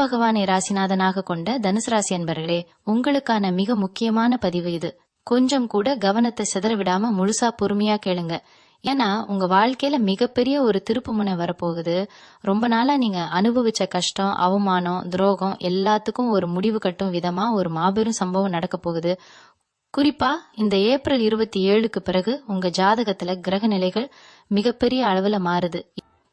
பகவானை ராசிநாதனாக கொண்ட தனுசு ராசி அன்பர்களே, உங்களுக்கான மிக முக்கியமான பதிவு இது. கொஞ்சம் கூட கவனத்தை சிதற விடாம முழுசா பொறுமையா கேளுங்க. ஏன்னா உங்க வாழ்க்கையில மிகப்பெரிய ஒரு திருப்பு முனை வரப்போகுது. ரொம்ப நாளா நீங்க அனுபவிச்ச கஷ்டம், அவமானம், துரோகம் எல்லாத்துக்கும் ஒரு முடிவு கட்டும் விதமா ஒரு மாபெரும் சம்பவம் நடக்க போகுது. குறிப்பா இந்த ஏப்ரல் 27க்கு பிறகு உங்க ஜாதகத்துல கிரக நிலைகள் மிகப்பெரிய அளவுல மாறுது.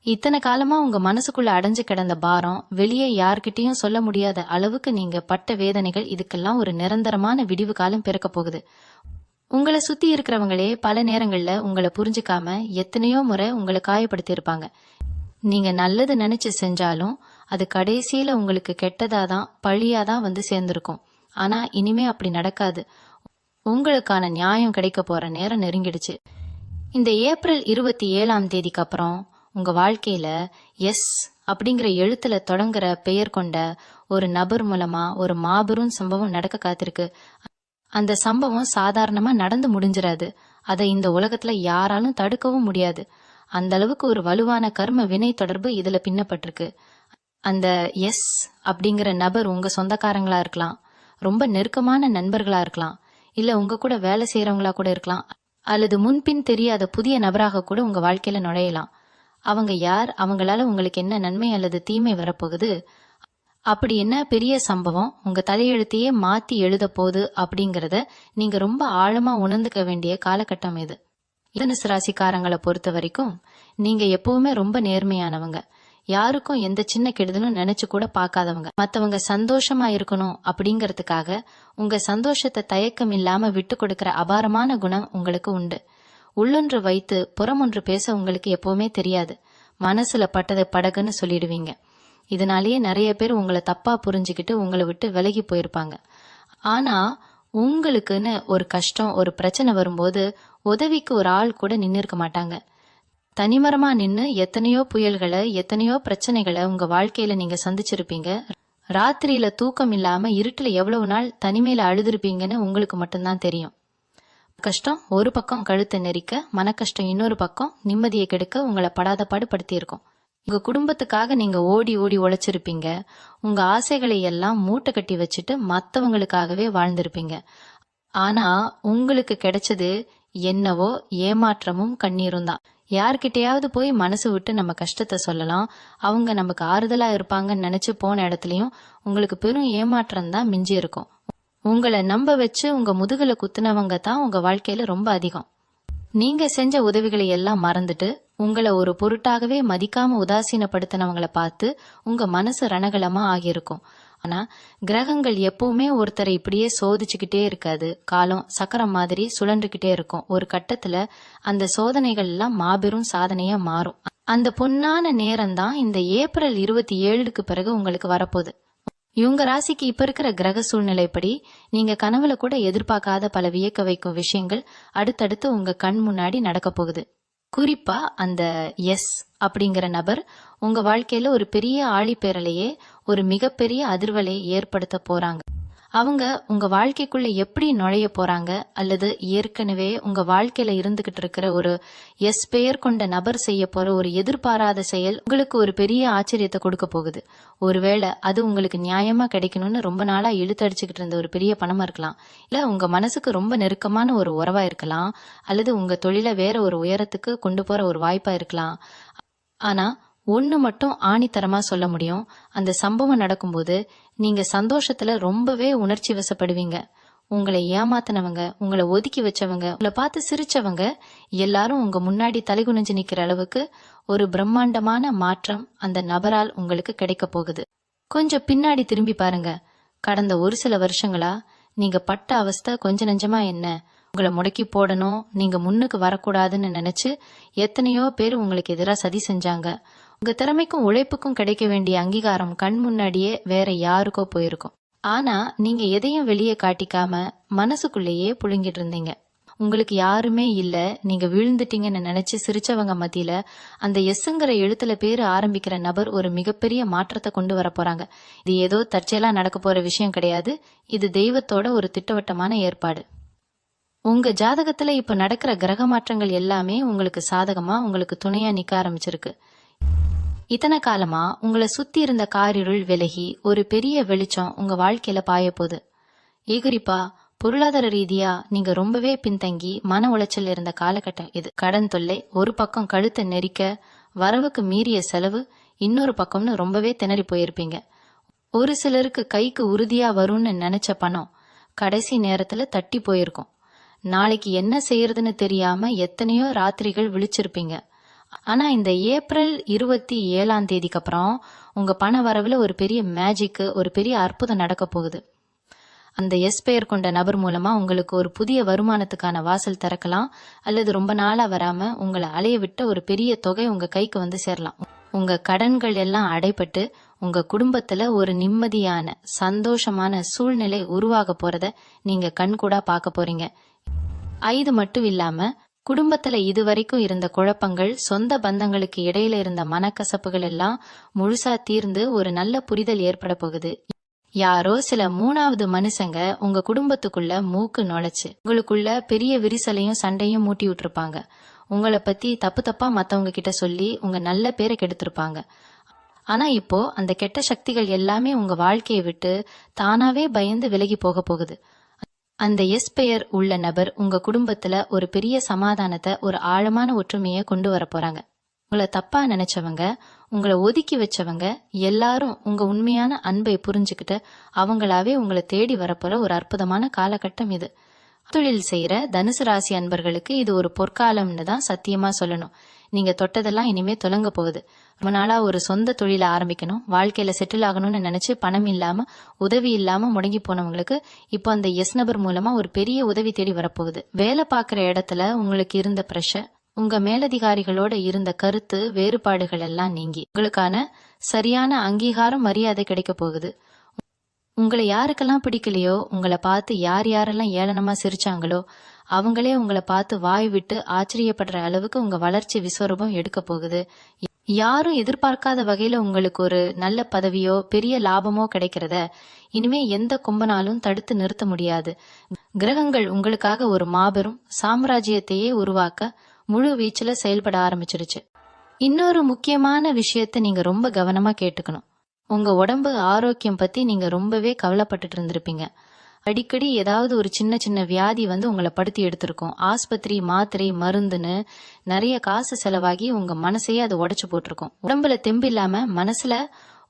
இத்தனை காலமா உங்க மனசுக்குள்ள அடைஞ்சு கிடந்த பாரம், வெளியே யார்கிட்டயும் சொல்ல முடியாத அளவுக்கு நீங்க பட்ட வேதனைகள், இதுக்கெல்லாம் ஒரு நிரந்தரமான விடிவு காலம் பிறக்க போகுது. உங்களை சுத்தி இருக்கிறவங்களே பல நேரங்கள்ல உங்களை புரிஞ்சுக்காம எத்தனையோ முறை உங்களை காயப்படுத்தி இருப்பாங்க. நீங்க நல்லது நினைச்சு செஞ்சாலும் அது கடைசியில உங்களுக்கு கெட்டதாதான், பழியாதான் வந்து சேர்ந்திருக்கும். ஆனா இனிமே அப்படி நடக்காது. உங்களுக்கான நியாயம் கிடைக்க போற நேரம் நெருங்கிடுச்சு. இந்த ஏப்ரல் 27ஆம் தேதிக்கு அப்புறம் உங்க வாழ்க்கையில எஸ் அப்படிங்கிற எழுத்துல தொடங்குற பெயர் கொண்ட ஒரு நபர் மூலமா ஒரு மாபெரும் சம்பவம் நடக்க காத்திருக்கு. அந்த சம்பவம் சாதாரணமா நடந்து முடிஞ்சிடாது. அதை இந்த உலகத்துல யாராலும் தடுக்கவும் முடியாது. அந்த அளவுக்கு ஒரு வலுவான கர்ம வினை தொடர்பு இதுல பின்னப்பட்டிருக்கு. அந்த எஸ் அப்படிங்கிற நபர் உங்க சொந்தக்காரங்களா இருக்கலாம், ரொம்ப நெருக்கமான நண்பர்களா இருக்கலாம், இல்ல உங்க கூட வேலை செய்யறவங்களா கூட இருக்கலாம், அல்லது முன்பின் தெரியாத புதிய நபராக கூட உங்க வாழ்க்கையில நுழையலாம். அவங்க யார், அவங்களால உங்களுக்கு என்ன நன்மை அல்லது தீமை வரப்போகுது, அப்படி என்ன பெரிய சம்பவம் உங்க தலையெழுத்தையே மாத்தி எழுத போகுது அப்படிங்கறத நீங்க ரொம்ப ஆழமா உணர்ந்துக்க வேண்டிய காலகட்டம் இது. தனுசு ராசிக்காரங்களை பொறுத்த வரைக்கும் நீங்க எப்பவுமே ரொம்ப நேர்மையானவங்க. யாருக்கும் எந்த சின்ன கெடுதலும் நினைச்சு கூட பார்க்காதவங்க. மத்தவங்க சந்தோஷமா இருக்கணும் அப்படிங்கறதுக்காக உங்க சந்தோஷத்தை தயக்கம் இல்லாம விட்டு கொடுக்கிற அபாரமான குணம் உங்களுக்கு உண்டு. உள்ளொன்று வைத்து புறமொன்று பேச உங்களுக்கு எப்பவுமே தெரியாது. மனசுல பட்டதை படகுன்னு சொல்லிடுவீங்க. இதனாலேயே நிறைய பேர் உங்களை தப்பா புரிஞ்சுக்கிட்டு உங்களை விட்டு விலகி போயிருப்பாங்க. ஆனா உங்களுக்குன்னு ஒரு கஷ்டம், ஒரு பிரச்சனை வரும்போது உதவிக்கு ஒரு ஆள் கூட நின்னு இருக்க மாட்டாங்க. தனிமரமா நின்னு எத்தனையோ புயல்களை, எத்தனையோ பிரச்சனைகளை உங்க வாழ்க்கையில நீங்க சந்திச்சிருப்பீங்க. ராத்திரியில தூக்கம் இல்லாம இருட்டுல எவ்வளவு நாள் தனிமையில அழுதுருப்பீங்கன்னு உங்களுக்கு மட்டும்தான் தெரியும். கஷ்டம் ஒரு பக்கம் கழுத்தை நெரிக்க, மன கஷ்டம் இன்னொரு பக்கம் நிம்மதியை கெடுக்க உங்களை படாத பாடுபடுத்தி இருக்கும். உங்க குடும்பத்துக்காக நீங்க ஓடி ஓடி உழைச்சிருப்பீங்க. உங்க ஆசைகளை எல்லாம் மூட்டை கட்டி வச்சுட்டு மத்தவங்களுக்காகவே வாழ்ந்திருப்பீங்க. ஆனா உங்களுக்கு கிடைச்சது என்னவோ ஏமாற்றமும் கண்ணீரும் தான். யார்கிட்டயாவது போய் மனசு விட்டு நம்ம கஷ்டத்தை சொல்லலாம், அவங்க நமக்கு ஆறுதலா இருப்பாங்கன்னு நினைச்சு போன இடத்துலயும் உங்களுக்கு பெரும் ஏமாற்றம் தான் மிஞ்சி இருக்கும். உங்களை நம்ப வச்சு உங்க முதுகுல குத்துனவங்க தான் உங்க வாழ்க்கையில ரொம்ப அதிகம். நீங்க செஞ்ச உதவிகளை எல்லாம் மறந்துட்டு உங்களை ஒரு பொருட்டாகவே மதிக்காம உதாசீனப்படுத்தினவங்களை பார்த்து உங்க மனசு ரணகலமா ஆகியிருக்கும். ஆனா கிரகங்கள் எப்பவுமே ஒருத்தரை இப்படியே சோதிச்சுக்கிட்டே இருக்காது. காலம் சக்கரம் மாதிரி சுழன்றுகிட்டே இருக்கும். ஒரு கட்டத்துல அந்த சோதனைகள் எல்லாம் மாபெரும் சாதனையா மாறும். அந்த பொன்னான நேரம் தான் இந்த ஏப்ரல் 27க்கு பிறகு உங்களுக்கு வரப்போகுது. இவங்க ராசிக்கு இப்ப இருக்கிற கிரக சூழ்நிலைப்படி நீங்க கனவுல கூட எதிர்பார்க்காத பல வியக்க வைக்கும் விஷயங்கள் அடுத்தடுத்து உங்க கண் முன்னாடி நடக்க போகுது. குறிப்பா அந்த எஸ் அப்படிங்கிற நபர் உங்க வாழ்க்கையில ஒரு பெரிய ஆழிப்பேரலையே, ஒரு மிகப்பெரிய அதிர்வலை ஏற்படுத்த போறாங்க. அவங்க உங்க வாழ்க்கைக்குள்ள எப்படி நுழைய போறாங்க, அல்லது ஏற்கனவே உங்க வாழ்க்கையில இருந்துகிட்டு இருக்கிற ஒரு எஸ் பெயர் கொண்ட நபர் செய்ய போற ஒரு எதிர்பாராத செயல் உங்களுக்கு ஒரு பெரிய ஆச்சரியத்தை கொடுக்க போகுது. ஒருவேளை அது உங்களுக்கு நியாயமா கிடைக்கணும்னு ரொம்ப நாளா இழுத்தடிச்சுக்கிட்டு இருந்த ஒரு பெரிய பணமா இருக்கலாம், இல்ல உங்க மனசுக்கு ரொம்ப நெருக்கமான ஒரு உறவா இருக்கலாம், அல்லது உங்க தொழிலை வேற ஒரு உயரத்துக்கு கொண்டு போற ஒரு வாய்ப்பா இருக்கலாம். ஆனா ஒண்ணு மட்டும் ஆணித்தரமா சொல்ல முடியும், அந்த சம்பவம் நடக்கும்போது நீங்க சந்தோஷத்துல ரொம்பவே உணர்ச்சி வசப்படுவீங்க. உங்களை ஏமாத்தினவங்க, உங்களை ஒதுக்கி வச்சவங்க, உங்களை பார்த்து சிரிச்சவங்க எல்லாரும் உங்க முன்னாடி தலைகுனிஞ்சு நிக்கிற அளவுக்கு ஒரு பிரம்மாண்டமான மாற்றம் அந்த நபரால் உங்களுக்கு கிடைக்க போகுது. கொஞ்சம் பின்னாடி திரும்பி பாருங்க. கடந்த ஒரு சில வருஷங்களா நீங்க பட்ட அவஸ்தை கொஞ்ச நெஞ்சமா என்ன? உங்களை முடக்கி போடணும், நீங்க முன்னுக்கு வரக்கூடாதுன்னு நினைச்சு எத்தனையோ பேர் உங்களுக்கு எதிராக சதி செஞ்சாங்க. உங்க திறமைக்கும் உழைப்புக்கும் கிடைக்க வேண்டிய அங்கீகாரம் கண் முன்னாடியே வேற யாருக்கோ போயிருக்கும். ஆனா நீங்க எதையும் வெளியே காட்டிக்காம மனசுக்குள்ளேயே புழுங்கிட்டு இருந்தீங்க. உங்களுக்கு யாருமே இல்ல, நீங்க விழுந்துட்டீங்கன்னு நினைச்சு சிரிச்சவங்க மத்தியில அந்த எஸ்ங்கிற எழுத்துல பேரு ஆரம்பிக்கிற நபர் ஒரு மிகப்பெரிய மாற்றத்தை கொண்டு வர போறாங்க. இது ஏதோ தற்செயலா நடக்க போற விஷயம் கிடையாது. இது தெய்வத்தோட ஒரு திட்டவட்டமான ஏற்பாடு. உங்க ஜாதகத்துல இப்ப நடக்கிற கிரக மாற்றங்கள் எல்லாமே உங்களுக்கு சாதகமா, உங்களுக்கு துணையா நிக்க ஆரம்பிச்சிருக்கு. இத்தனை காலமா உங்களை சுத்தி இருந்த காரிருள் விலகி ஒரு பெரிய வெளிச்சம் உங்க வாழ்க்கையில பாய போகுது. ஏகுரிப்பா, பொருளாதார ரீதியா நீங்க ரொம்பவே பின்தங்கி மன உளைச்சல் இருந்த காலகட்டம் இது. கடன் தொல்லை ஒரு பக்கம் கழுத்தை நெரிக்க, வரவுக்கு மீறிய செலவு இன்னொரு பக்கம்னு ரொம்பவே திணறி போயிருப்பீங்க. ஒரு சிலருக்கு கைக்கு உறுதியா வரும்னு நினைச்ச பணம் கடைசி நேரத்துல தட்டி போயிருக்கும். நாளைக்கு என்ன செய்யறதுன்னு தெரியாம எத்தனையோ ராத்திரிகள் விழிச்சிருப்பீங்க. ஆனா இந்த ஏப்ரல் 27 அப்புறம் உங்க பண வரவுல ஒரு பெரிய மேஜிக், ஒரு பெரிய அற்புதம் நடக்க போகுது. அந்த எஸ் பெயர் கொண்ட நபர் மூலமா உங்களுக்கு ஒரு புதிய வருமானத்துக்கான வாசல் திறக்கலாம், அல்லது ரொம்ப நாளா வராம உங்களை அலைய விட்ட ஒரு பெரிய தொகை உங்க கைக்கு வந்து சேரலாம். உங்க கடன்கள் எல்லாம் அடைபட்டு உங்க குடும்பத்துல ஒரு நிம்மதியான சந்தோஷமான சூழ்நிலை உருவாக போறத நீங்க கண்கூடா பார்க்க போறீங்க. இது மட்டும் இல்லாம குடும்பத்துல இதுவரைக்கும் இருந்த குழப்பங்கள், சொந்த பந்தங்களுக்கு இடையில இருந்த மனக்கசப்புகள் எல்லாம் முழுசா தீர்ந்து ஒரு நல்ல புரிதல் ஏற்பட போகுது. யாரோ சில மூணாவது மனுஷங்க உங்க குடும்பத்துக்குள்ள மூக்கு நுழைச்சு உங்களுக்குள்ள பெரிய விரிசலையும் சண்டையும் மூட்டி விட்டுருப்பாங்க. உங்களை பத்தி தப்பு தப்பா மத்தவங்க கிட்ட சொல்லி உங்க நல்ல பேரை கெடுத்திருப்பாங்க. ஆனா இப்போ அந்த கெட்ட சக்திகள் எல்லாமே உங்க வாழ்க்கையை விட்டு தானாவே பயந்து விலகி போக போகுது. அந்த எஸ் பெயர் உள்ள நபர் உங்க குடும்பத்துல ஒரு பெரிய சமாதானத்தை, ஒரு ஆழமான ஒற்றுமையை கொண்டு வர போறாங்க. உங்களை தப்பா நினைச்சவங்க, உங்களை ஒதுக்கி வச்சவங்க எல்லாரும் உங்க உண்மையான அன்பை புரிஞ்சுக்கிட்டு அவங்களாவே உங்களை தேடி வரப்போற ஒரு அற்புதமான காலகட்டம் இது. தொழில் செய்யற தனுசு ராசி அன்பர்களுக்கு இது ஒரு பொற்காலம்னு தான் சத்தியமா சொல்லணும். நீங்க தொட்டதெல்லாம் இனிமே தொலங்க போகுது. ரொம்ப நாளா ஒரு சொந்த தொழிலை ஆரம்பிக்கணும், வாழ்க்கையில செட்டில் ஆகணும்னு நினைச்சு பணம் இல்லாம, உதவி இல்லாம முடங்கி போனவங்களுக்கு இப்போ அந்த எஸ் நபர் மூலமா ஒரு பெரிய உதவி தேடி வரப்போகுது. வேலை பார்க்குற இடத்துல உங்களுக்கு இருந்த பிரஷர், உங்க மேலதிகாரிகளோட இருந்த கருத்து வேறுபாடுகள் எல்லாம் நீங்கி உங்களுக்கான சரியான அங்கீகாரம், மரியாதை கிடைக்க போகுது. உங்களை யாருக்கெல்லாம் பிடிக்கலையோ, உங்களை பார்த்து யார் யாரெல்லாம் ஏளனமா சிரிச்சாங்களோ அவங்களே உங்களை பார்த்து வாய் விட்டு ஆச்சரியப்படுற அளவுக்கு உங்க வளர்ச்சி விஸ்வரூபம் எடுக்க போகுது. யாரும் எதிர்பார்க்காத வகையில உங்களுக்கு ஒரு நல்ல பதவியோ பெரிய லாபமோ கிடைக்கிறத இனிமே எந்த கும்பனாலும் தடுத்து நிறுத்த முடியாது. கிரகங்கள் உங்களுக்காக ஒரு மாபெரும் சாம்ராஜ்யத்தையே உருவாக்க முழு வீச்சுல செயல்பட ஆரம்பிச்சிருச்சு. இன்னொரு முக்கியமான விஷயத்த நீங்க ரொம்ப கவனமா கேட்டுக்கணும். உங்க உடம்பு ஆரோக்கியம் பத்தி நீங்க ரொம்பவே கவலைப்பட்டுட்டு இருந்திருப்பீங்க. அடிக்கடி ஏதாவது ஒரு சின்ன சின்ன வியாதி வந்து உங்களை படுத்தி எடுத்திருக்கும். ஆஸ்பத்திரி, மாத்திரை, மருந்துன்னு நிறைய காசு செலவாகி உங்க மனசையே அது உடைச்சு போட்டிருக்கும். உடம்புல தெம்பு இல்லாம மனசுல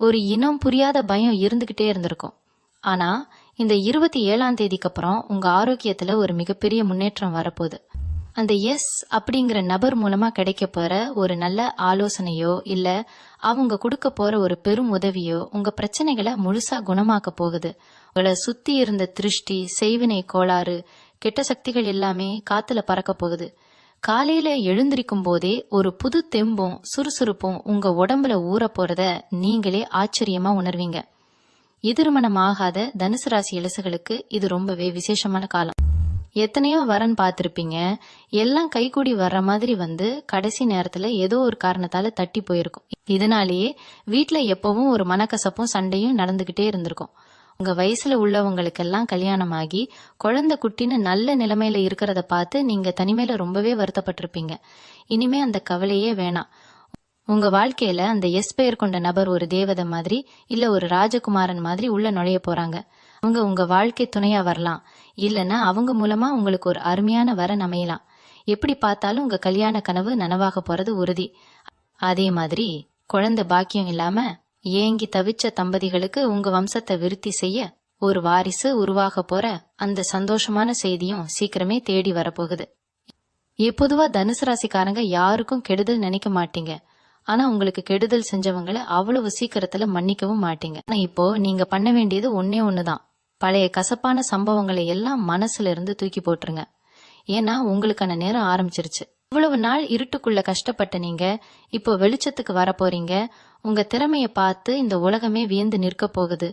ஒரு இனம் புரியாத பயம் இருந்துகிட்டே இருந்திருக்கும். ஆனா இந்த 27 அப்புறம் உங்க ஆரோக்கியத்துல ஒரு மிகப்பெரிய முன்னேற்றம் வரப்போகுது. அந்த எஸ் அப்படிங்கிற நபர் மூலமா கிடைக்க போற ஒரு நல்ல ஆலோசனையோ இல்ல அவங்க கொடுக்க போற ஒரு பெரும் உதவியோ உங்க பிரச்சனைகளை முழுசா குணமாக்க போகுது. உங்களை சுத்தி இருந்த திருஷ்டி, செய்வினை கோளாறு, கெட்ட சக்திகள் எல்லாமே காத்துல பறக்க போகுது. காலையில எழுந்திருக்கும் போதே ஒரு புது தெம்பும் சுறுசுறுப்பும் உங்க உடம்புல ஊற போறத நீங்களே ஆச்சரியமா உணர்வீங்க. எதிர்மணம் ஆகாத தனுசு ராசி இலசுகளுக்கு இது ரொம்பவே விசேஷமான காலம். எத்தனையோ வரன் பார்த்திருப்பீங்க, எல்லாம் கைகூடி வர்ற மாதிரி வந்து கடைசி நேரத்துல ஏதோ ஒரு காரணத்தால தட்டி போயிருக்கும். இதனாலேயே வீட்டுல எப்பவும் ஒரு மனக்கசப்பும் சண்டையும் நடந்துகிட்டே இருந்திருக்கும். உங்க வயசுல உள்ளவங்களுக்கெல்லாம் கல்யாணம் ஆகி குழந்தை குட்டின்னு நல்ல நிலைமையில இருக்கிறத பார்த்து நீங்க தனிமையில ரொம்பவே வருத்தப்பட்டிருப்பீங்க. இனிமே அந்த கவலையே வேணாம். உங்க வாழ்க்கையில அந்த எஸ் பெயர் கொண்ட நபர் ஒரு தேவதை மாதிரி இல்ல ஒரு ராஜகுமாரன் மாதிரி உள்ள நுழைய போறாங்க. அவங்க உங்க வாழ்க்கை துணையா வரலாம், இல்லைன்னா அவங்க மூலமா உங்களுக்கு ஒரு அருமையான வரன் அமையலாம். எப்படி பார்த்தாலும் உங்க கல்யாண கனவு நனவாக போறது உறுதி. அதே மாதிரி குழந்தை பாக்கியம் இல்லாம ஏங்கி தவிச்ச தம்பதிகளுக்கு உங்க வம்சத்தை விருத்தி செய்ய ஒரு வாரிசு உருவாக போற அந்த சந்தோஷமான செய்தியும் சீக்கிரமே தேடி வரப்போகுது. பொதுவா தனுசு ராசிக்காரங்க யாருக்கும் கெடுதல் நினைக்க மாட்டீங்க. ஆனா உங்களுக்கு கெடுதல் செஞ்சவங்களை அவ்வளவு சீக்கிரத்துல மன்னிக்கவும் மாட்டீங்க. ஆனா இப்போ நீங்க பண்ண வேண்டியது ஒன்னே ஒண்ணுதான். பழைய கசப்பான சம்பவங்களை எல்லாம் மனசுல இருந்து தூக்கி போட்டுருங்க. ஏன்னா உங்களுக்கான நேரம் ஆரம்பிச்சிருச்சு. இவ்வளவு நாள் இருட்டுக்குள்ள கஷ்டப்பட்ட நீங்க இப்போ வெளிச்சத்துக்கு வர போறீங்க. உங்க திறமைய பார்த்து இந்த உலகமே வியந்து நிற்க போகுது.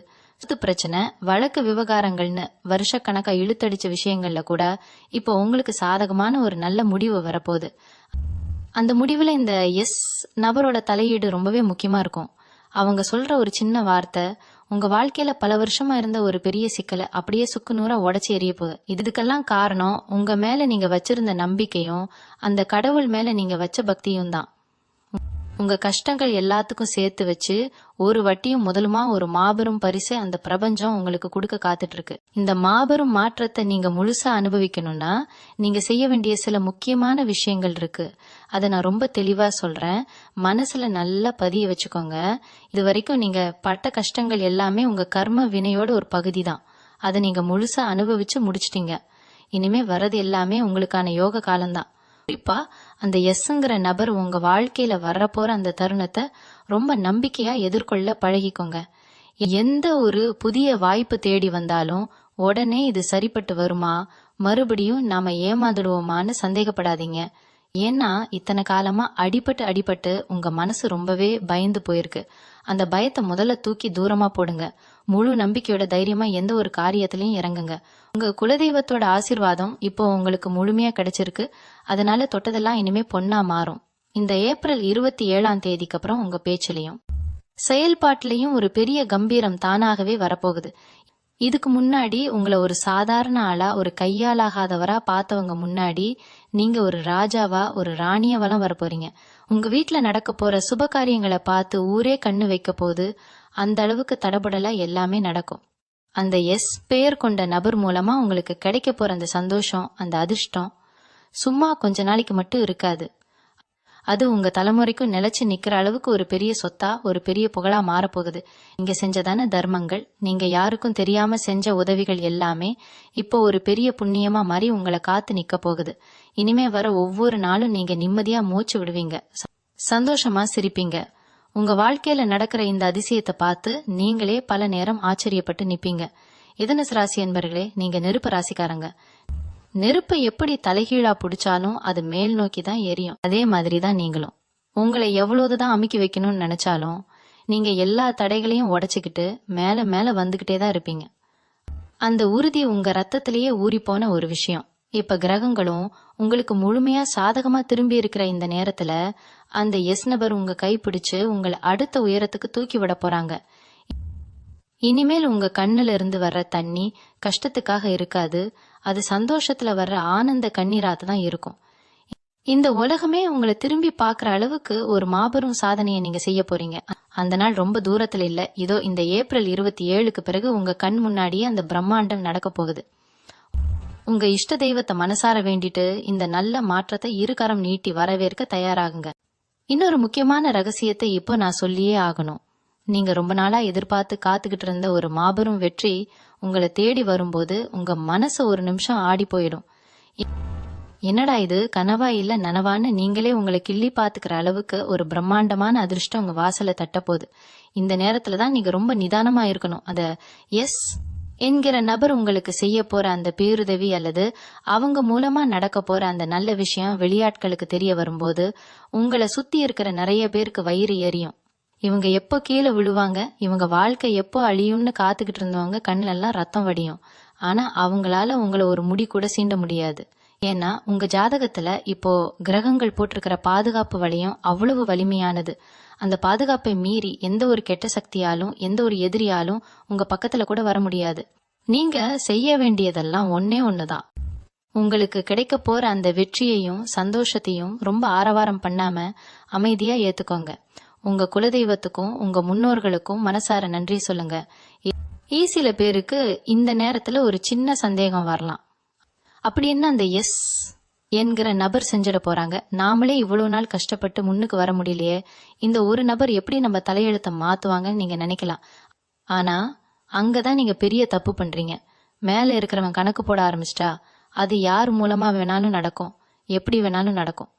பிரச்சனை, வழக்கு விவகாரங்கள்னு வருஷக்கணக்கா இழுத்தடிச்ச விஷயங்கள்ல கூட இப்போ உங்களுக்கு சாதகமான ஒரு நல்ல முடிவு வரப்போகுது. அந்த முடிவுல இந்த எஸ் நபரோட தலையீடு ரொம்பவே முக்கியமா இருக்கும். அவங்க சொல்ற ஒரு சின்ன வார்த்தை உங்க வாழ்க்கையில பல வருஷமா இருந்த ஒரு பெரிய சிக்கலை அப்படியே சுக்குநூறா உடைச்சி எறிய போகுது. இதுக்கெல்லாம் காரணம் உங்க மேல நீங்க வச்சிருந்த நம்பிக்கையும் அந்த கடவுள் மேல நீங்க வச்ச பக்தியும் தான். உங்க கஷ்டங்கள் எல்லாத்துக்கும் சேர்த்து வச்சு ஒரு வட்டியும் முதலுமா ஒரு மாபெரும் பரிசை அந்த பிரபஞ்சம் உங்களுக்கு கொடுக்க காத்துட்டு இருக்கு. இந்த மாபெரும் மாற்றத்தை நீங்க முழுசா அனுபவிக்கணும்னா நீங்க செய்ய வேண்டிய சில முக்கியமான விஷயங்கள் இருக்கு. அதை நான் ரொம்ப தெளிவா சொல்றேன். மனசுல நல்லா பதிய வச்சுக்கோங்க. இது வரைக்கும் நீங்க பட்ட கஷ்டங்கள் எல்லாமே உங்க கர்ம வினையோட ஒரு பகுதி தான். அதை நீங்க முழுசா அனுபவிச்சு முடிச்சிட்டீங்க. இனிமே வர்றது எல்லாமே உங்களுக்கான யோக காலம்தான். குறிப்பா அந்த எஸ்ங்கிற நபர் உங்க வாழ்க்கையில வரப்போற அந்த தருணத்தை ரொம்ப நம்பிக்கையா எதிர்கொள்ள பழகிக்கோங்க. எந்த ஒரு புதிய வாய்ப்பு தேடி வந்தாலும் உடனே இது சரிப்பட்டு வருமா, மறுபடியும் நாம ஏமாந்துடுவோமான்னு சந்தேகப்படாதீங்க. ஏன்னா இத்தனை காலமா அடிபட்டு உங்க மனசு ரொம்பவே பயந்து போயிருக்கு. அந்த பயத்தை முதல்ல தூக்கி தூரமா போடுங்க. முழு நம்பிக்கையோட தைரியமா எந்த ஒரு காரியத்திலையும் இறங்குங்க. உங்க குலதெய்வத்தோட ஆசீர்வாதம் இப்போ உங்களுக்கு முழுமையா கிடைச்சிருக்கு. அதனால தொட்டதெல்லாம் இனிமே பொன்னா மாறும். இந்த ஏப்ரல் 27ஆம் தேதிக்கு அப்புறம் உங்க பேச்சிலையும் செயல்பாட்டிலையும் ஒரு பெரிய கம்பீரம் தானாகவே வரப்போகுது. இதுக்கு முன்னாடி உங்களை ஒரு சாதாரண ஆளா, ஒரு கையாலாகாதவரா பார்த்தவங்க முன்னாடி நீங்க ஒரு ராஜாவா, ஒரு ராணியவெல்லாம் வரப்போறீங்க. உங்க வீட்டுல நடக்க போற சுப காரியங்களை பார்த்து ஊரே கண்ணு வைக்க போது. அந்த அளவுக்கு தடபடலா எல்லாமே நடக்கும். அந்த எஸ் பெயர் கொண்ட நபர் மூலமா உங்களுக்கு கிடைக்க போற அந்த சந்தோஷம், அந்த அதிர்ஷ்டம் சும்மா கொஞ்ச நாளைக்கு மட்டும் இருக்காது. அது உங்க தலைமுறைக்கும் நிலைச்சு நிக்கிற அளவுக்கு ஒரு பெரிய சொத்தா, ஒரு பெரிய புகழா மாறப்போகுது. நீங்க செஞ்சதான தர்மங்கள், நீங்க யாருக்கும் தெரியாம செஞ்ச உதவிகள் எல்லாமே இப்போ ஒரு பெரிய புண்ணியமா மாறி உங்களை காத்து நிக்க போகுது. இனிமே வர ஒவ்வொரு நாளும் நீங்க நிம்மதியா மூச்சு விடுவீங்க, சந்தோஷமா சிரிப்பீங்க. உங்க வாழ்க்கையில நடக்கிற இந்த அதிசயத்தை பார்த்து நீங்களே பல நேரம் ஆச்சரியப்பட்டு நிப்பீங்க. மிதுன ராசி என்பர்களே, நீங்க நெருப்பு ராசிக்காரங்க. நெருப்பை எப்படி தலைகீழா பிடிச்சாலும் அது மேல் நோக்கி தான் எரியும். அதே மாதிரிதான் நீங்களும். உங்களை எவ்வளவுதான் அமுக்கி வைக்கணும்னு நினைச்சாலும் நீங்க எல்லா தடைகளையும் உடைச்சுக்கிட்டு மேல மேல வந்துகிட்டே தான் இருப்பீங்க. அந்த உறுதி உங்க ரத்தத்திலேயே ஊறி போன ஒரு விஷயம். இப்ப கிரகங்களும் உங்களுக்கு முழுமையா சாதகமா திரும்பி இருக்கிற இந்த நேரத்துல அந்த எஸ் நபர் உங்க கைப்பிடிச்சு உங்களை அடுத்த உயரத்துக்கு தூக்கி விட போறாங்க. இனிமேல் உங்க கண்ணுல இருந்து வர்ற தண்ணி கஷ்டத்துக்காக இருக்காது. அது சந்தோஷத்துல வர்ற ஆனந்த கண்ணீராத்து தான் இருக்கும். இந்த உலகமே உங்களை திரும்பி பாக்குற அளவுக்கு ஒரு மாபெரும் சாதனையை நீங்க செய்ய போறீங்க. அந்த நாள் ரொம்ப தூரத்துல இல்ல. இதோ இந்த ஏப்ரல் 27க்கு பிறகு உங்க கண் முன்னாடியே அந்த பிரம்மாண்டம் நடக்க போகுது. உங்க இஷ்ட தெய்வத்தை மனசார வேண்டிட்டு இந்த நல்ல மாற்றத்தை இருகரம் நீட்டி வரவேற்க தயாராகுங்க. இன்னொரு முக்கியமான ரகசியத்தை இப்போ நான் சொல்லியே ஆகணும். நீங்க ரொம்ப நாளா எதிர்பார்த்து காத்துக்கிட்டு இருந்த ஒரு மாபெரும் வெற்றி உங்களை தேடி வரும்போது உங்க மனசு ஒரு நிமிஷம் ஆடி போயிடும். என்னடா இது கனவா இல்ல நனவான்னு நீங்களே உங்களை கிள்ளி பாத்துக்கிற அளவுக்கு ஒரு பிரம்மாண்டமான அதிர்ஷ்டம் உங்க வாசலை தட்ட போகுது. இந்த நேரத்துலதான் நீங்க ரொம்ப நிதானமா இருக்கணும். அத எஸ் என்கிற நபர் உங்களுக்கு செய்ய போற அந்த பேருதவி அல்லது அவங்க மூலமா நடக்க போற அந்த நல்ல விஷயம் வெளியாட்களுக்கு தெரிய வரும்போது உங்களை சுத்தி இருக்கிற நிறைய பேருக்கு வயிறு எரியும். இவங்க எப்போ கீழே விழுவாங்க, இவங்க வாழ்க்கை எப்போ அழியும்னு காத்துக்கிட்டு இருந்தவங்க கண்ணெல்லாம் ரத்தம் வடியும். ஆனா அவங்களால உங்களை ஒரு முடி கூட சீண்ட முடியாது. ஏன்னா உங்க ஜாதகத்துல இப்போ கிரகங்கள் போட்டிருக்கிற பாதுகாப்பு வளையம் அவ்வளவு வலிமையானது. அந்த பாதுகாப்பை மீறி எந்த ஒரு கெட்ட சக்தியாலும் எந்த ஒரு எதிரியாலும் உங்க பக்கத்துல கூட வர முடியாது. நீங்க செய்ய வேண்டியதெல்லாம் ஒன்னே ஒண்ணுதான். உங்களுக்கு கிடைக்க போற அந்த வெற்றியையும் சந்தோஷத்தையும் ரொம்ப ஆரவாரம் பண்ணாம அமைதியா ஏத்துக்கோங்க. உங்க குலதெய்வத்துக்கும் உங்க முன்னோர்களுக்கும் மனசார நன்றி சொல்லுங்க. சில பேருக்கு இந்த நேரத்துல ஒரு சின்ன சந்தேகம் வரலாம். அப்படி என்ன அந்த எஸ் என்கிற நபர் செஞ்சிட போறாங்க? நாமளே இவ்வளவு நாள் கஷ்டப்பட்டு முன்னுக்கு வர முடியலையே, இந்த ஒரு நபர் எப்படி நம்ம தலையெழுத்தை மாத்துவாங்கன்னு நீங்க நினைக்கலாம். ஆனா அங்கதான் நீங்க பெரிய தப்பு பண்றீங்க. மேல இருக்கிறவன் கணக்கு போட ஆரம்பிச்சிட்டா அது யார் மூலமா வேணாலும் நடக்கும், எப்படி வேணாலும் நடக்கும்.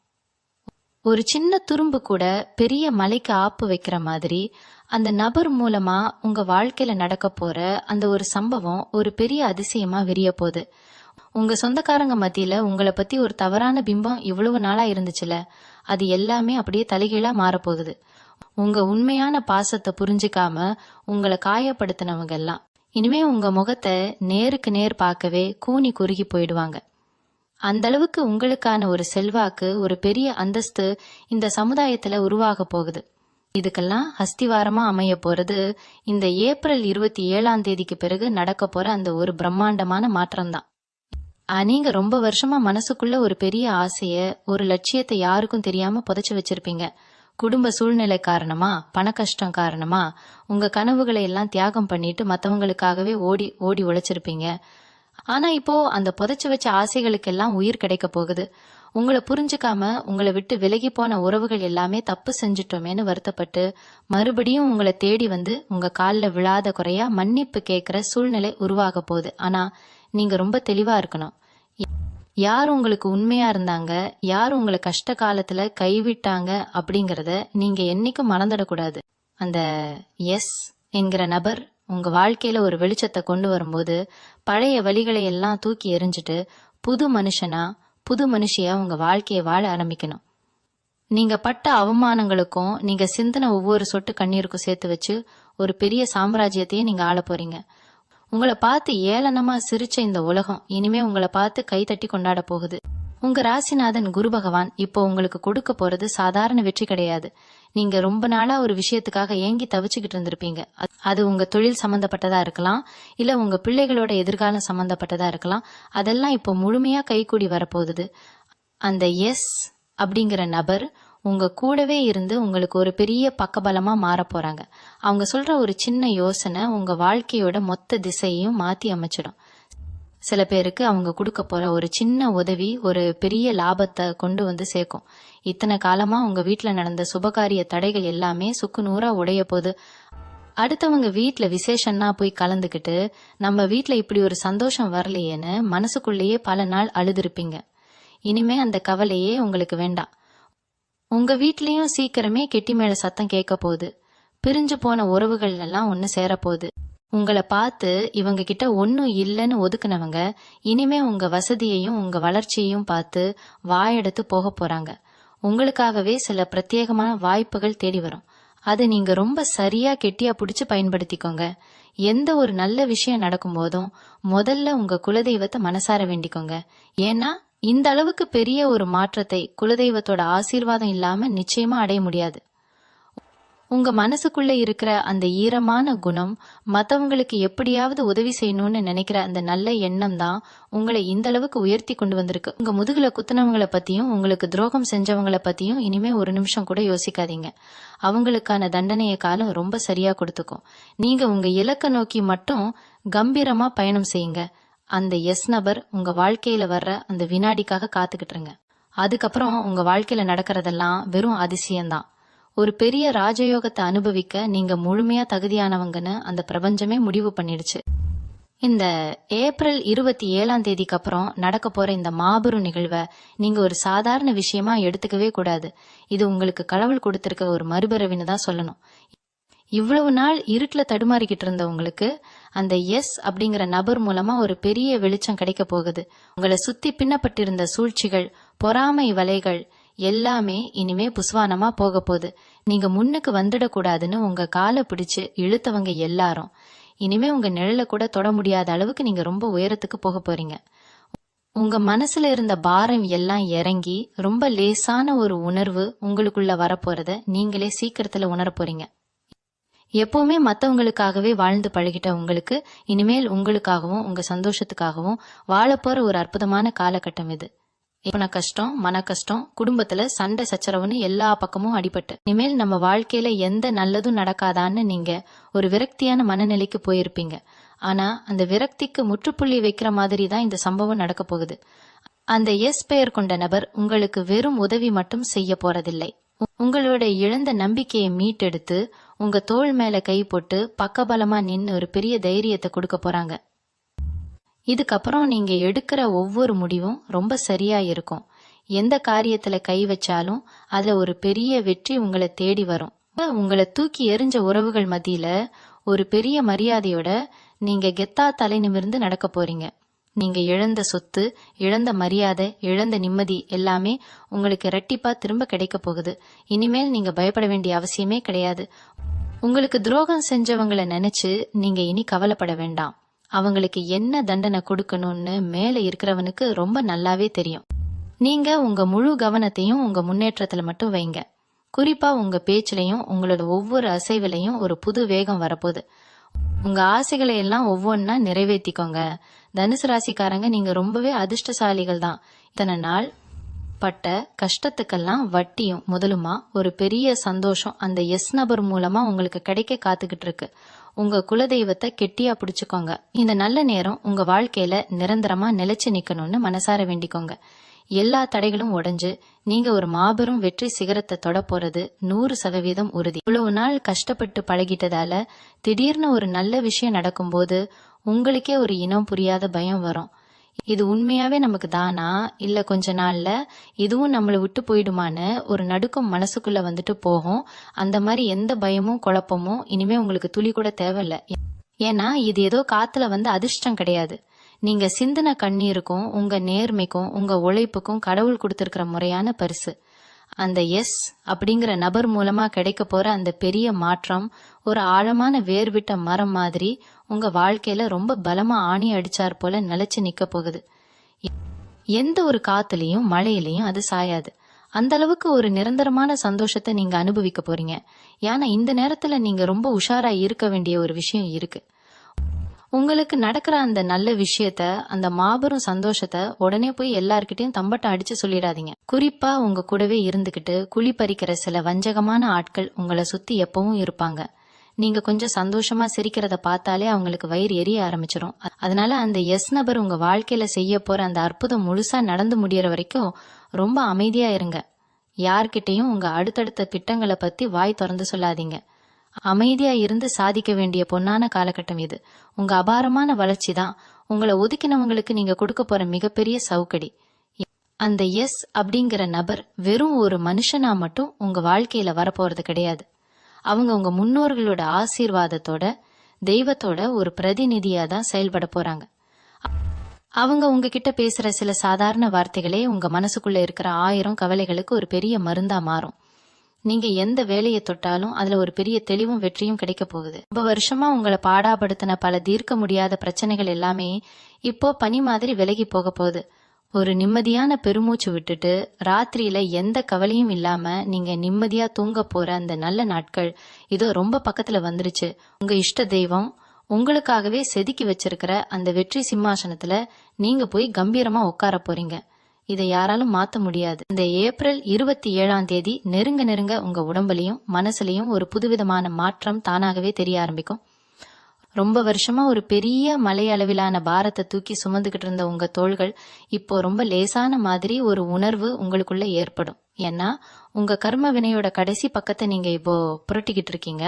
ஒரு சின்ன துரும்பு கூட பெரிய மலைக்கு ஆப்பு வைக்கிற மாதிரி அந்த நபர் மூலமா உங்க வாழ்க்கையில நடக்க போற அந்த ஒரு சம்பவம் ஒரு பெரிய அதிசயமா விரிய போகுது. உங்க சொந்தக்காரங்க மத்தியில உங்களை பத்தி ஒரு தவறான பிம்பம் இவ்வளவு நாளா இருந்துச்சுல, அது எல்லாமே அப்படியே தலைகீழா மாறப்போகுது. உங்க உண்மையான பாசத்தை புரிஞ்சுக்காம உங்களை காயப்படுத்தினவங்க எல்லாம் இனிமே உங்க முகத்தை நேருக்கு நேர் பார்க்கவே கூனி குறுகி போயிடுவாங்க. அந்த அளவுக்கு உங்களுக்கான ஒரு செல்வாக்கு, ஒரு பெரிய அந்தஸ்து இந்த சமுதாயத்துல உருவாக போகுது. இதுக்கெல்லாம் அஸ்திவாரமா அமைய போறது இந்த ஏப்ரல் 27ஆம் தேதிக்கு பிறகு நடக்க போற அந்த ஒரு பிரம்மாண்டமான மாற்றம்தான். நீங்க ரொம்ப வருஷமா மனசுக்குள்ள ஒரு பெரிய ஆசைய, ஒரு லட்சியத்தை யாருக்கும் தெரியாம புதைச்சு வச்சிருப்பீங்க. குடும்ப சூழ்நிலை காரணமா, பண கஷ்டம் காரணமா உங்க கனவுகளை எல்லாம் தியாகம் பண்ணிட்டு மத்தவங்களுக்காகவே ஓடி ஓடி உழைச்சிருப்பீங்க. ஆனா இப்போ அந்த புதைச்சு வச்ச ஆசைகளுக்கெல்லாம் உயிர் கிடைக்க போகுது. உங்களை புரிஞ்சுக்காம உங்களை விட்டு விலகி போன உறவுகள் எல்லாமே தப்பு செஞ்சுட்டோமேன்னு வருத்தப்பட்டு மறுபடியும் உங்களை தேடி வந்து உங்க காலில் விழாத குறையா மன்னிப்பு கேட்கிற சூழ்நிலை உருவாக போகுது. ஆனா நீங்க ரொம்ப தெளிவா இருக்கணும். யார் உங்களுக்கு உண்மையா இருந்தாங்க, யார் உங்களை கஷ்ட காலத்துல கைவிட்டாங்க அப்படிங்கறத நீங்க என்னைக்கும் மறந்துடக்கூடாது. அந்த எஸ் என்கிற நபர் உங்க வாழ்க்கையில ஒரு வெளிச்சத்தை கொண்டு வரும்போது பழைய வழிகளை எல்லாம் தூக்கி எறிஞ்சிட்டு புது மனுஷனா புது மனுஷியா உங்க வாழ்க்கையை வாழ ஆரம்பிக்கணும். நீங்க பட்ட அவமானங்களுக்கும் நீங்க சிந்தின ஒவ்வொரு சொட்டு கண்ணீருக்கும் சேர்த்து வச்சு ஒரு பெரிய சாம்ராஜ்யத்தையே நீங்க ஆள போறீங்க. உங்களை பார்த்து ஏளனமா சிரிச்ச இந்த உலகம் இனிமே உங்களை பார்த்து கை தட்டி கொண்டாட போகுது. உங்க ராசிநாதன் குரு பகவான் இப்போ உங்களுக்கு கொடுக்க போறது சாதாரண வெற்றி கிடையாது. நீங்க ரொம்ப நாளா ஒரு விஷயத்துக்காக ஏங்கி தவிச்சுக்கிட்டு இருந்திருப்பீங்க. அது உங்க தொழில் சம்பந்தப்பட்டதா இருக்கலாம், இல்ல உங்க பிள்ளைகளோட எதிர்காலம் சம்பந்தப்பட்டதா இருக்கலாம். அதெல்லாம் இப்போ முழுமையா கைகூடி வரப்போகுது. அந்த எஸ் அப்படிங்கிற நபர் உங்க கூடவே இருந்து உங்களுக்கு ஒரு பெரிய பக்கபலமா மாற போறாங்க. அவங்க சொல்ற ஒரு சின்ன யோசனை உங்க வாழ்க்கையோட மொத்த திசையையும் மாத்தி அமைச்சிடும். சில பேருக்கு அவங்க கொடுக்க போற ஒரு சின்ன உதவி ஒரு பெரிய லாபத்தை கொண்டு வந்து சேர்க்கும். இத்தனை காலமா உங்க வீட்டுல நடந்த சுபகாரிய தடைகள் எல்லாமே சுக்கு நூறா உடைய போகுது. அடுத்தவங்க வீட்டுல விசேஷம்னா போய் கலந்துக்கிட்டு நம்ம வீட்டுல இப்படி ஒரு சந்தோஷம் வரலையேன்னு மனசுக்குள்ளேயே பல நாள் அழுதுருப்பீங்க. இனிமே அந்த கவலையே உங்களுக்கு வேண்டாம். உங்க வீட்லயும் சீக்கிரமே கெட்டி மேல சத்தம் கேட்க போகுது. பிரிஞ்சு போன உறவுகள் எல்லாம் ஒன்னு சேரப்போகுது. உங்களை பார்த்து இவங்க கிட்ட ஒன்னும் இல்லைன்னு ஒதுக்குனவங்க இனிமே உங்க வசதியையும் உங்க வளர்ச்சியையும் பார்த்து வாயெடுத்து போக போறாங்க. உங்களுக்காகவே சில பிரத்யேகமான வாய்ப்புகள் தேடி வரும். அது நீங்க ரொம்ப சரியா கெட்டியா பிடிச்சு பயன்படுத்திக்கோங்க. எந்த ஒரு நல்ல விஷயம் நடக்கும் போதும் முதல்ல உங்க குலதெய்வத்தை மனசார வேண்டிக்கோங்க. ஏன்னா இந்த அளவுக்கு பெரிய ஒரு மாற்றத்தை குலதெய்வத்தோட ஆசீர்வாதம் இல்லாம நிச்சயமா அடைய முடியாது. உங்க மனசுக்குள்ள இருக்கிற அந்த ஈரமான குணம், மத்தவங்களுக்கு எப்படியாவது உதவி செய்யணும்னு நினைக்கிற அந்த நல்ல எண்ணம் தான் உங்களை இந்த அளவுக்கு உயர்த்தி கொண்டு வந்திருக்கு. உங்க முதுகுல குத்துனவங்களை பத்தியும் உங்களுக்கு துரோகம் செஞ்சவங்களை பத்தியும் இனிமே ஒரு நிமிஷம் கூட யோசிக்காதீங்க. அவங்களுக்கான தண்டனைய காலம் ரொம்ப சரியா கொடுத்துக்கும். நீங்க உங்க இலக்க நோக்கி மட்டும் கம்பீரமா பயணம் செய்யுங்க. அந்த எஸ் நபர் உங்க வாழ்க்கையில வர்ற அந்த வினாடிக்காக காத்துக்கிட்டுருங்க. அதுக்கப்புறம் உங்க வாழ்க்கையில நடக்கிறதெல்லாம் வெறும் அதிசயம்தான். ஒரு பெரிய ராஜயோகத்தை அனுபவிக்க நீங்க முழுமையா தகுதியானவங்கன்னு அந்த பிரபஞ்சமே முடிவு பண்ணிடுச்சு. இந்த ஏப்ரல் 27 அப்புறம் நடக்க போற இந்த மாபெரும் நிகழ்வை நீங்க ஒரு சாதாரண விஷயமா எடுத்துக்கவே கூடாது. இது உங்களுக்கு கடவுள் கொடுத்திருக்க ஒரு மறுபிறவின்னு தான் சொல்லணும். இவ்வளவு நாள் இருட்டுல தடுமாறிக்கிட்டு இருந்த உங்களுக்கு அந்த எஸ் அப்படிங்கிற நபர் மூலமா ஒரு பெரிய வெளிச்சம் கிடைக்க போகுது. உங்களை சுத்தி பின்னப்பட்டிருந்த சூழ்ச்சிகள், பொறாமை வலைகள் எல்லாமே இனிமே புஸ்வானமா போக போகுது. நீங்க முன்னுக்கு வந்துடக்கூடாதுன்னு உங்க காலை பிடிச்சு இழுத்தவங்க எல்லாரும் இனிமே உங்க நிழல கூட தொட முடியாத அளவுக்கு நீங்க ரொம்ப உயரத்துக்கு போக போறீங்க. உங்க மனசுல இருந்த பாரம் எல்லாம் இறங்கி ரொம்ப லேசான ஒரு உணர்வு உங்களுக்குள்ள வரப்போறத நீங்களே சீக்கிரத்துல உணர போறீங்க. எப்பவுமே மத்தவங்களுக்காகவே வாழ்ந்து பழகிட்ட உங்களுக்கு இனிமேல் உங்களுக்காகவும் உங்க சந்தோஷத்துக்காகவும் வாழப்போற ஒரு அற்புதமான காலகட்டம் இது. இப்ப கஷ்டம், மன கஷ்டம், குடும்பத்துல சண்டை சச்சரவுன்னு எல்லா பக்கமும் அடிபட்டு இனிமேல் நம்ம வாழ்க்கையில எந்த நல்லதும் நடக்காதான்னு நீங்க ஒரு விரக்தியான மனநிலைக்கு போயிருப்பீங்க. ஆனா அந்த விரக்திக்கு முற்றுப்புள்ளி வைக்கிற மாதிரி தான் இந்த சம்பவம் நடக்க போகுது. அந்த எஸ் பெயர் கொண்ட நபர் உங்களுக்கு வெறும் உதவி மட்டும் செய்ய போறதில்லை. உங்களோட இழந்த நம்பிக்கையை மீட்டெடுத்து உங்க தோள் மேல கை போட்டு பக்கபலமா நின்னு ஒரு பெரிய தைரியத்தை கொடுக்க போறாங்க. இதுக்கப்புறம் நீங்க எடுக்கிற ஒவ்வொரு முடிவும் ரொம்ப சரியா இருக்கும். எந்த காரியத்துல கை வச்சாலும் அதுல ஒரு பெரிய வெற்றி உங்களை தேடி வரும். உங்களை தூக்கி எறிஞ்ச உறவுகள் மத்தியில ஒரு பெரிய மரியாதையோட நீங்க கெத்தா தலை நிமிர்ந்து நடக்க போறீங்க. நீங்க இழந்த சொத்து, இழந்த மரியாதை, இழந்த நிம்மதி எல்லாமே உங்களுக்கு இரட்டிப்பா திரும்ப கிடைக்க போகுது. இனிமேல் நீங்க பயப்பட வேண்டிய அவசியமே கிடையாது. உங்களுக்கு துரோகம் செஞ்சவங்களை நினைச்சு நீங்க இனி கவலைப்பட வேண்டாம். அவங்களுக்கு என்ன தண்டனை கொடுக்கணும்னு மேல இருக்கிறவனுக்கு ரொம்ப நல்லாவே தெரியும். நீங்க உங்க முழு கவனத்தையும் உங்க முன்னேற்றத்துல மட்டும் வைங்க. குறிப்பா உங்க பேச்சிலையும் உங்களோட ஒவ்வொரு அசைவிலையும் ஒரு புது வேகம் வரப்போகுது. உங்க ஆசைகளை எல்லாம் ஒவ்வொன்னா நிறைவேற்றிக்கோங்க. தனுசு ராசிக்காரங்க நீங்க ரொம்பவே அதிர்ஷ்டசாலிகள் தான். இத்தனை நாள் பட்ட கஷ்டத்துக்கெல்லாம் வட்டியும் முதலுமா ஒரு பெரிய சந்தோஷம் அந்த எஸ் நபர் மூலமா உங்களுக்கு கிடைக்க காத்துக்கிட்டு இருக்கு. உங்க குலதெய்வத்தை கெட்டியா பிடிச்சுக்கோங்க. இந்த நல்ல நேரம் உங்க வாழ்க்கையில நிரந்தரமா நிலைச்சு நிக்கணும்னு மனசார வேண்டிக்கோங்க. எல்லா தடைகளும் உடைஞ்சு நீங்க ஒரு மாபெரும் வெற்றி சிகரத்தை தொட போறது 100% உறுதி. இவ்வளவு நாள் கஷ்டப்பட்டு பழகிட்டதால திடீர்னு ஒரு நல்ல விஷயம் நடக்கும்போது உங்களுக்கே ஒரு இனம் புரியாத பயம் வரும். இது உண்மையாவே நமக்கு தானா, இல்ல கொஞ்ச நாள்ல இதுவும் நம்மள விட்டு போயிடுமான்னு ஒரு நடுக்கம் மனசுக்குள்ள வந்துட்டு போகும். அந்த மாதிரி எந்த பயமும் குழப்பமும் இனிமே உங்களுக்கு துளி கூட தேவையில்ல. ஏன்னா இது ஏதோ காத்துல வந்து அதிர்ஷ்டம் கிடையாது. நீங்க சிந்தின கண்ணீருக்கும் உங்க நேர்மைக்கும் உங்க உழைப்புக்கும் கடவுள் கொடுத்திருக்கிற முறையான பரிசு. அந்த எஸ் அப்படிங்கிற நபர் மூலமா கிடைக்க போற அந்த பெரிய மாற்றம் ஒரு ஆழமான வேர் விட்ட மரம் மாதிரி உங்க வாழ்க்கையில ரொம்ப பலமா ஆணி அடிச்சார் போல நிலைச்சு நிக்க போகுது. எந்த ஒரு காத்துலயும் மழையிலையும் அது சாயாது. அந்த அளவுக்கு ஒரு நிரந்தரமான சந்தோஷத்தை நீங்க அனுபவிக்க போறீங்க. ஏன்னா இந்த நேரத்துல நீங்க ரொம்ப உஷாரா இருக்க வேண்டிய ஒரு விஷயம் இருக்கு. உங்களுக்கு நடக்கிற அந்த நல்ல விஷயத்த, அந்த மாபெரும் சந்தோஷத்தை உடனே போய் எல்லார்கிட்டயும் தம்பட்டம் அடிச்சு சொல்லிடாதீங்க. குறிப்பா உங்க கூடவே இருந்துகிட்டு குழி பறிக்கிற சில வஞ்சகமான ஆட்கள் உங்களை சுத்தி எப்பவும் இருப்பாங்க. நீங்க கொஞ்சம் சந்தோஷமா சிரிக்கிறத பார்த்தாலே அவங்களுக்கு வயிறு எரிய ஆரம்பிச்சிடும். அதனால அந்த எஸ் நபர் உங்க வாழ்க்கையில செய்ய போற அந்த அற்புதம் முழுசா நடந்து முடியற வரைக்கும் ரொம்ப அமைதியா இருங்க. யார்கிட்டையும் உங்க அடுத்தடுத்த திட்டங்களை பத்தி வாய் திறந்து சொல்லாதீங்க. அமைதியா இருந்து சாதிக்க வேண்டிய பொன்னான காலகட்டம் இது. உங்க அபாரமான வளர்ச்சி தான் உங்களை ஒதுக்கினவங்களுக்கு நீங்க கொடுக்க போற மிகப்பெரிய சவுக்கடி. அந்த எஸ் அப்படிங்கிற நபர் வெறும் ஒரு மனுஷனா மட்டும் உங்க வாழ்க்கையில வரப்போறது கிடையாது. அவங்க உங்க முன்னோர்களோட ஆசீர்வாதத்தோட தெய்வத்தோட ஒரு பிரதிநிதியா தான் செயல்பட போறாங்க. அவங்க உங்ககிட்ட பேசுற சில சாதாரண வார்த்தைகளே உங்க மனசுக்குள்ள இருக்கிற 1000 கவலைகளுக்கு ஒரு பெரிய மருந்தா மாறும். நீங்க எந்த வேலையை தொட்டாலும் அதுல ஒரு பெரிய தெளிவும் வெற்றியும் கிடைக்க போகுது. ரொம்ப வருஷமா உங்களை பாடாப்படுத்தின பல தீர்க்க முடியாத பிரச்சனைகள் எல்லாமே இப்போ பனி மாதிரி விலகி போக போகுது. ஒரு நிம்மதியான பெருமூச்சு விட்டுட்டு ராத்திரியில எந்த கவலையும் இல்லாம நீங்க நிம்மதியா தூங்க போற அந்த நல்ல நாட்கள் இதோ ரொம்ப பக்கத்துல வந்துருச்சு. உங்க இஷ்ட தெய்வம் உங்களுக்காகவே செதுக்கி வச்சிருக்கிற அந்த வெற்றி சிம்மாசனத்துல நீங்க போய் கம்பீரமா உட்கார போறீங்க. இதை யாராலும் மாத்த முடியாது. இந்த ஏப்ரல் 27ஆம் தேதி நெருங்க உங்க உடம்புலயும் மனசுலயும் ஒரு புதுவிதமான மாற்றம் தானாகவே தெரிய ஆரம்பிக்கும். ரொம்ப வருஷமா ஒரு பெரிய மலை அளவிலான பாரத்தை தூக்கி சுமந்துகிட்டு இருந்த உங்க தோள்கள் இப்போ ரொம்ப லேசான மாதிரி ஒரு உணர்வு உங்களுக்குள்ள ஏற்படும். ஏன்னா உங்க கர்ம வினையோட கடைசி பக்கத்தை நீங்க இப்போ புரட்டிக்கிட்டு இருக்கீங்க.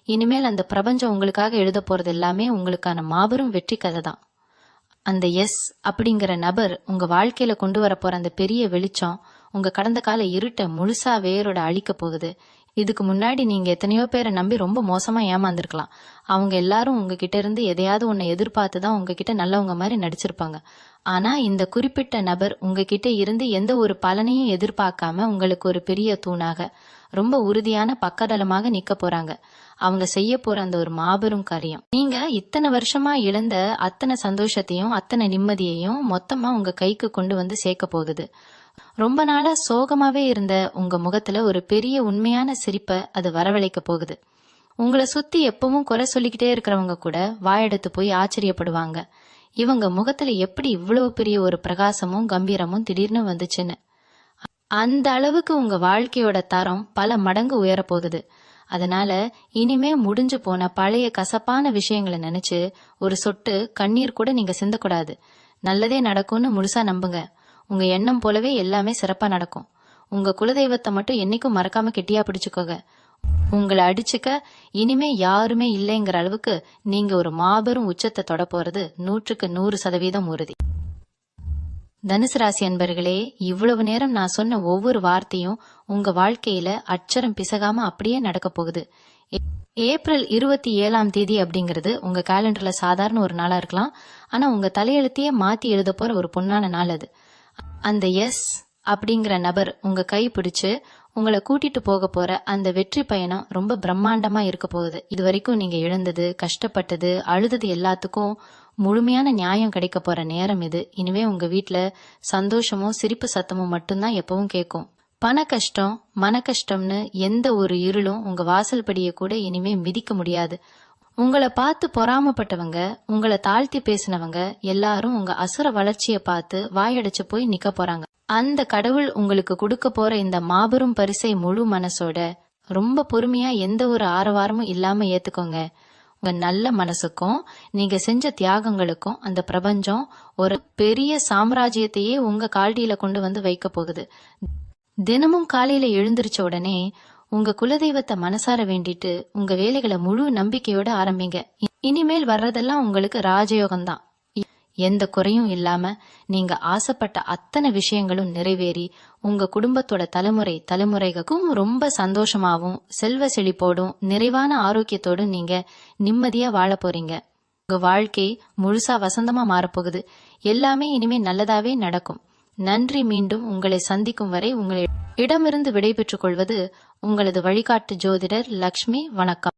இனிமேல் அந்த பிரபஞ்சம் உங்களுக்காக எழுத போறது எல்லாமே உங்களுக்கான மாபெரும் வெற்றி கதை தான். அந்த எஸ் அப்படிங்கிற நபர் உங்க வாழ்க்கையில கொண்டு வர போற அந்த பெரிய வெளிச்சம் உங்க கடந்த கால இருட்ட முழுசா வேரோட அழிக்க போகுது. இதுக்கு முன்னாடி நீங்க எத்தனையோ பேரை நம்பி ரொம்ப மோசமா ஏமாந்துருக்கலாம். அவங்க எல்லாரும் உங்ககிட்ட இருந்து எதையாவது ஒன்னை எதிர்பார்த்துதான் உங்ககிட்ட நல்லவங்க மாதிரி நடிச்சிருப்பாங்க. ஆனா இந்த குறிப்பிட்ட நபர் உங்ககிட்ட இருந்து எந்த ஒரு பலனையும் எதிர்பார்க்காம உங்களுக்கு ஒரு பெரிய தூணாக ரொம்ப உறுதியான பக்கதளமாக நிக்க போறாங்க. அவங்க செய்ய போற அந்த ஒரு மாபெரும் காரியம் நீங்க இத்தனை வருஷமா இழந்த அத்தனை சந்தோஷத்தையும் அத்தனை நிம்மதியையும் மொத்தமா உங்க கைக்கு கொண்டு வந்து சேர்க்க போகுது. ரொம்ப நாளா சோகமாவே இருந்த உங்க முகத்துல ஒரு பெரிய உண்மையான சிரிப்பை அது வரவழைக்க போகுது. உங்களை சுத்தி எப்பவும் குறை சொல்லிக்கிட்டே இருக்கிறவங்க கூட வாயெடுத்து போய் ஆச்சரியப்படுவாங்க. இவங்க முகத்துல எப்படி இவ்வளவு பெரிய ஒரு பிரகாசமும் கம்பீரமும் திடீர்னு வந்துச்சுன்னு. அந்த அளவுக்கு உங்க வாழ்க்கையோட தரம் பல மடங்கு உயர போகுது. அதனால இனிமே முடிஞ்சு போன பழைய கசப்பான விஷயங்களை நினைச்சு ஒரு சொட்டு கண்ணீர் கூட நீங்க சிந்தக்கூடாது. நல்லதே நடக்கும்னு முழுசா நம்புங்க. உங்க எண்ணம் போலவே எல்லாமே சிறப்பா நடக்கும். உங்க குலதெய்வத்தை மட்டும் என்னைக்கும் மறக்காம கெட்டியா பிடிச்சுக்கோங்க. உங்களை அடிச்சுக்க இனிமே யாருமே இல்லைங்கிற அளவுக்கு நீங்க ஒரு மாபெரும் உச்சத்தை தொட போறது 100% உறுதி. தனுசு ராசி அன்பர்களே, இவ்வளவு நேரம் நான் சொன்ன ஒவ்வொரு வார்த்தையும் உங்க வாழ்க்கையில அச்சரம் பிசகாம அப்படியே நடக்க போகுது. ஏப்ரல் 27ஆம் தேதி அப்படிங்கிறது உங்க கேலண்டர்ல சாதாரண ஒரு நாளா இருக்கலாம். ஆனா உங்க தலையெழுத்தையே மாத்தி எழுத போற ஒரு பொன்னான நாள் அது. அந்த எஸ் அப்படிங்கிற நபர் உங்க கை பிடிச்சு உங்களை கூட்டிட்டு போக போற அந்த வெற்றி பயணம் ரொம்ப பிரம்மாண்டமா இருக்க போகுது. இது வரைக்கும் நீங்க இழந்தது, கஷ்டப்பட்டது, அழுதது எல்லாத்துக்கும் முழுமையான நியாயம் கிடைக்க போற நேரம் இது. இனிமே உங்க வீட்டுல சந்தோஷமும் சிரிப்பு சத்தமும் மட்டும்தான் எப்பவும் கேட்கும். பண கஷ்டம், மன கஷ்டம்னு எந்த ஒரு இருளும் உங்க வாசல் படியை கூட இனிமே மிதிக்க முடியாது. உங்களை பார்த்து பொறாமப்பட்டவங்க, உங்களை தாழ்த்தி பேசினவங்க எல்லாரும் உங்க அசுர வளர்ச்சியை பார்த்து வாயடைச்சு போய் நிக்க போறாங்க. அந்த கடவுள் உங்களுக்கு கொடுக்க போற இந்த மாபெரும் பரிசை முழு மனசோட ரொம்ப பொறுமையா எந்த ஒரு ஆரவாரமும் இல்லாம ஏத்துக்கோங்க. உங்க நல்ல மனசுக்கும் நீங்க செஞ்ச தியாகங்களுக்கும் அந்த பிரபஞ்சம் ஒரு பெரிய சாம்ராஜ்யத்தையே உங்க கால்டியில கொண்டு வந்து வைக்க போகுது. தினமும் காலையில எழுந்திருச்ச உடனே உங்க குலதெய்வத்தை மனசார வேண்டிட்டு உங்க வேலைகளை முழு நம்பிக்கையோட ஆரம்பிங்க. இனிமேல் வர்றதெல்லாம் உங்களுக்கு ராஜயோகம்தான். எந்த குறையும் இல்லாம நீங்க ஆசைப்பட்ட அத்தனை விஷயங்களும் நிறைவேறி உங்க குடும்பத்தோட தலைமுறைகளுக்கும் ரொம்ப சந்தோஷமாவும் செல்வ செழிப்போடும் நிறைவான ஆரோக்கியத்தோடும் நீங்க நிம்மதியா வாழ போறீங்க. உங்க வாழ்க்கை முழுசா வசந்தமா மாறப்போகுது. எல்லாமே இனிமே நல்லதாவே நடக்கும். நன்றி. மீண்டும் உங்களை சந்திக்கும் வரை உங்களிடமிருந்து விடைபெற்றுக் கொள்வது உங்களது வழிகாட்டு ஜோதிடர் லக்ஷ்மி. வணக்கம்.